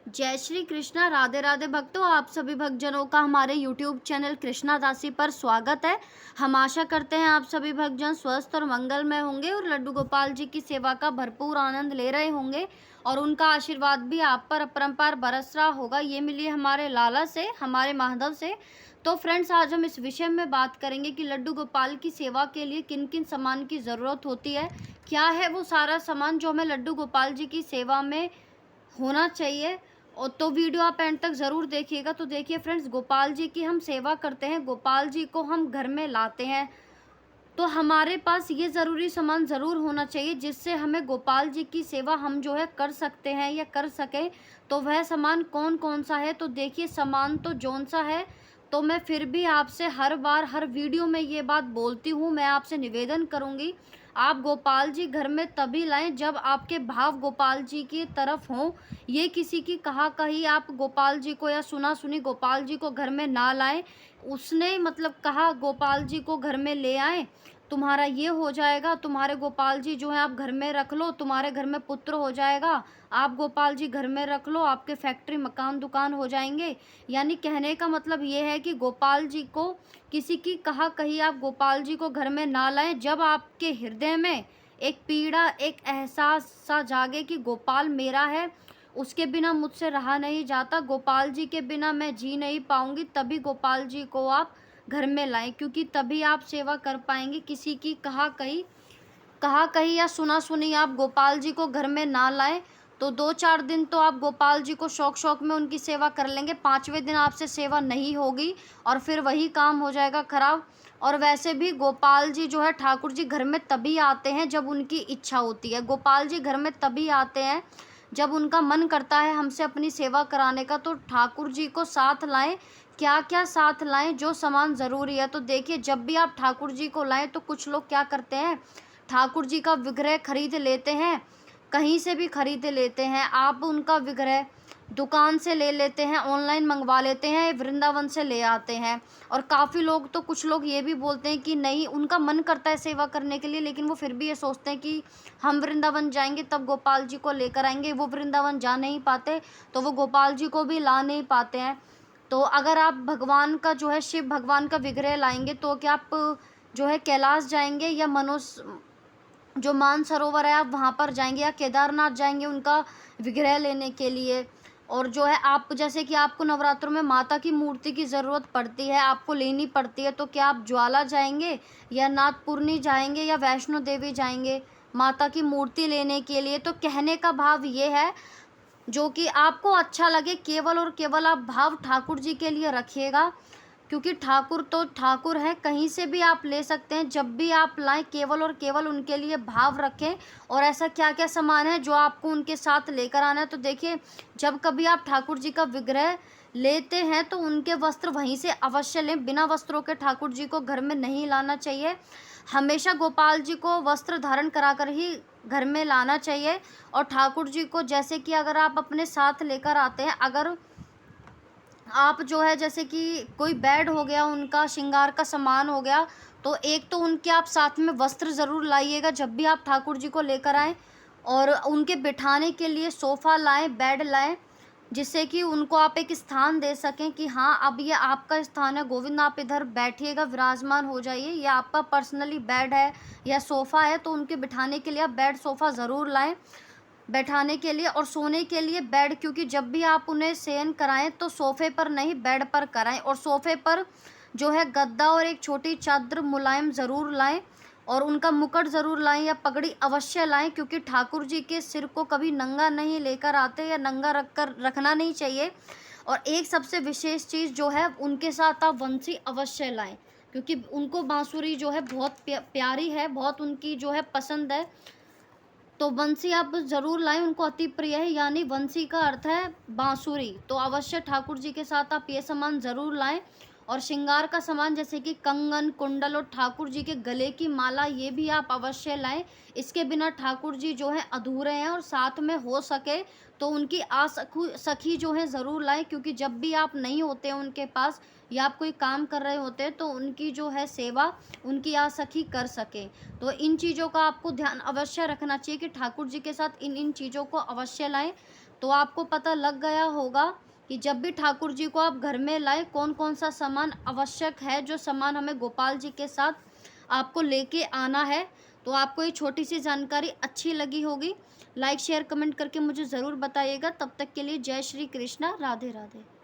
जय श्री कृष्णा। राधे राधे भक्तों, आप सभी भक्तजनों का हमारे YouTube चैनल कृष्णा दासी पर स्वागत है। हम आशा करते हैं आप सभी भक्तजन स्वस्थ और मंगलमय होंगे और लड्डू गोपाल जी की सेवा का भरपूर आनंद ले रहे होंगे और उनका आशीर्वाद भी आप पर अपरंपार बरस रहा होगा। ये मिली हमारे लाला से, हमारे माधव से। तो फ्रेंड्स, आज हम इस विषय में बात करेंगे कि लड्डू गोपाल की सेवा के लिए किन किन सामान की ज़रूरत होती है, क्या है वो सारा सामान जो हमें लड्डू गोपाल जी की सेवा में होना चाहिए। और तो वीडियो आप एंड तक ज़रूर देखिएगा। तो देखिए फ्रेंड्स, गोपाल जी की हम सेवा करते हैं, गोपाल जी को हम घर में लाते हैं, तो हमारे पास ये ज़रूरी सामान ज़रूर होना चाहिए जिससे हमें गोपाल जी की सेवा हम जो है कर सकते हैं या कर सकें। तो वह सामान कौन कौन सा है, तो देखिए सामान तो जौन सा है, तो मैं फिर भी आपसे हर बार हर वीडियो में ये बात बोलती हूँ, मैं आपसे निवेदन करूँगी, आप गोपाल जी घर में तभी लाएं जब आपके भाव गोपाल जी की तरफ हों। ये किसी की कहा कही आप गोपाल जी को या सुना सुनी गोपाल जी को घर में ना लाएं। उसने मतलब कहा गोपाल जी को घर में ले आए, तुम्हारा ये हो जाएगा, तुम्हारे गोपाल जी जो है आप घर में रख लो, तुम्हारे घर में पुत्र हो जाएगा, आप गोपाल जी घर में रख लो, आपके फैक्ट्री मकान दुकान हो जाएंगे। यानी कहने का मतलब ये है कि गोपाल जी को किसी की कहा कही आप गोपाल जी को घर में ना लाएं। जब आपके हृदय में एक पीड़ा, एक एहसास सा जागे कि गोपाल मेरा है, उसके बिना मुझसे रहा नहीं जाता, गोपाल जी के बिना मैं जी नहीं पाऊंगी, तभी गोपाल जी को आप घर में लाएं, क्योंकि तभी आप सेवा कर पाएंगे। किसी की कहा कही या सुना सुनी आप गोपाल जी को घर में ना लाएं, तो 2-4 दिन तो आप गोपाल जी को शौक शौक में उनकी सेवा कर लेंगे, 5वें दिन आपसे सेवा नहीं होगी और फिर वही काम हो जाएगा खराब। और वैसे भी गोपाल जी जो है ठाकुर जी घर में तभी आते हैं जब उनकी इच्छा होती है, गोपाल जी घर में तभी आते हैं जब उनका मन करता है हमसे अपनी सेवा कराने का। तो ठाकुर जी को साथ लाएं। क्या क्या साथ लाएं, जो सामान ज़रूरी है, तो देखिए जब भी आप ठाकुर जी को लाएं तो कुछ लोग क्या करते हैं, ठाकुर जी का विग्रह खरीद लेते हैं, कहीं से भी खरीद लेते हैं, आप उनका विग्रह दुकान से ले लेते हैं, ऑनलाइन मंगवा लेते हैं, वृंदावन से ले आते हैं। और काफ़ी लोग तो कुछ लोग ये भी बोलते हैं कि नहीं, उनका मन करता है सेवा करने के लिए, लेकिन वो फिर भी ये सोचते हैं कि हम वृंदावन जाएंगे तब गोपाल जी को लेकर आएंगे। वो वृंदावन जा नहीं पाते तो वो गोपाल जी को भी ला नहीं पाते हैं। तो अगर आप भगवान का जो है, शिव भगवान का विग्रह लाएंगे, तो क्या आप जो है कैलाश जाएंगे या जो मानसरोवर है आप वहाँ पर जाएंगे या केदारनाथ जाएंगे उनका विग्रह लेने के लिए। और जो है आप, जैसे कि आपको नवरात्रों में माता की मूर्ति की ज़रूरत पड़ती है, आपको लेनी पड़ती है, तो क्या आप ज्वाला जाएंगे या नाथपुरनी जाएंगे या वैष्णो देवी जाएंगे माता की मूर्ति लेने के लिए। तो कहने का भाव ये है, जो कि आपको अच्छा लगे केवल और केवल आप भाव ठाकुर जी के लिए रखिएगा, क्योंकि ठाकुर तो ठाकुर हैं, कहीं से भी आप ले सकते हैं। जब भी आप लाएं केवल और केवल उनके लिए भाव रखें। और ऐसा क्या क्या सामान है जो आपको उनके साथ लेकर आना है, तो देखिए जब कभी आप ठाकुर जी का विग्रह लेते हैं तो उनके वस्त्र वहीं से अवश्य लें, बिना वस्त्रों के ठाकुर जी को घर में नहीं लाना चाहिए। हमेशा गोपाल जी को वस्त्र धारण कराकर ही घर में लाना चाहिए। और ठाकुर जी को जैसे कि अगर आप अपने साथ लेकर आते हैं, अगर आप जो है जैसे कि कोई बेड हो गया, उनका श्रृंगार का सामान हो गया, तो एक तो उनके आप साथ में वस्त्र ज़रूर लाइएगा जब भी आप ठाकुर जी को लेकर आएँ। और उनके बिठाने के लिए सोफ़ा लाएँ, बेड लाएँ, जिससे कि उनको आप एक स्थान दे सकें कि हाँ अब ये आपका स्थान है, गोविंद आप इधर बैठिएगा, विराजमान हो जाइए। ये आपका पर्सनली बेड है या सोफ़ा है, तो उनके बिठाने के लिए आप बेड सोफ़ा ज़रूर लाएँ बैठाने के लिए। और सोने के लिए बेड, क्योंकि जब भी आप उन्हें शयन कराएं तो सोफ़े पर नहीं बेड पर कराएं। और सोफ़े पर जो है गद्दा और एक छोटी चादर मुलायम ज़रूर लाएं। और उनका मुकुट ज़रूर लाएं या पगड़ी अवश्य लाएं, क्योंकि ठाकुर जी के सिर को कभी नंगा नहीं लेकर आते या नंगा रखना नहीं चाहिए। और एक सबसे विशेष चीज़ जो है, उनके साथ आप बंसी अवश्य लाएं, क्योंकि उनको बांसुरी जो है बहुत प्यारी है, बहुत उनकी जो है पसंद है। तो बंसी आप ज़रूर लाएं, उनको अति प्रिय है, यानी बंसी का अर्थ है बांसुरी। तो अवश्य ठाकुर जी के साथ आप ये सामान ज़रूर लाएं। और श्रृंगार का सामान जैसे कि कंगन, कुंडल और ठाकुर जी के गले की माला, ये भी आप अवश्य लाएं। इसके बिना ठाकुर जी जो है अधूरे हैं। और साथ में हो सके तो उनकी सखी जो है ज़रूर लाएं, क्योंकि जब भी आप नहीं होते हैं उनके पास या आप कोई काम कर रहे होते हैं, तो उनकी जो है सेवा उनकी सखी कर सके। तो इन चीज़ों का आपको ध्यान अवश्य रखना चाहिए कि ठाकुर जी के साथ इन इन चीज़ों को अवश्य लाएं। तो आपको पता लग गया होगा कि जब भी ठाकुर जी को आप घर में लाएँ, कौन-कौन सा सामान आवश्यक है, जो सामान हमें गोपाल जी के साथ आपको लेके आना है। तो आपको ये छोटी-सी जानकारी अच्छी लगी होगी। लाइक, शेयर, कमेंट करके मुझे ज़रूर बताइएगा। तब तक के लिए जय श्री कृष्णा, राधे-राधे।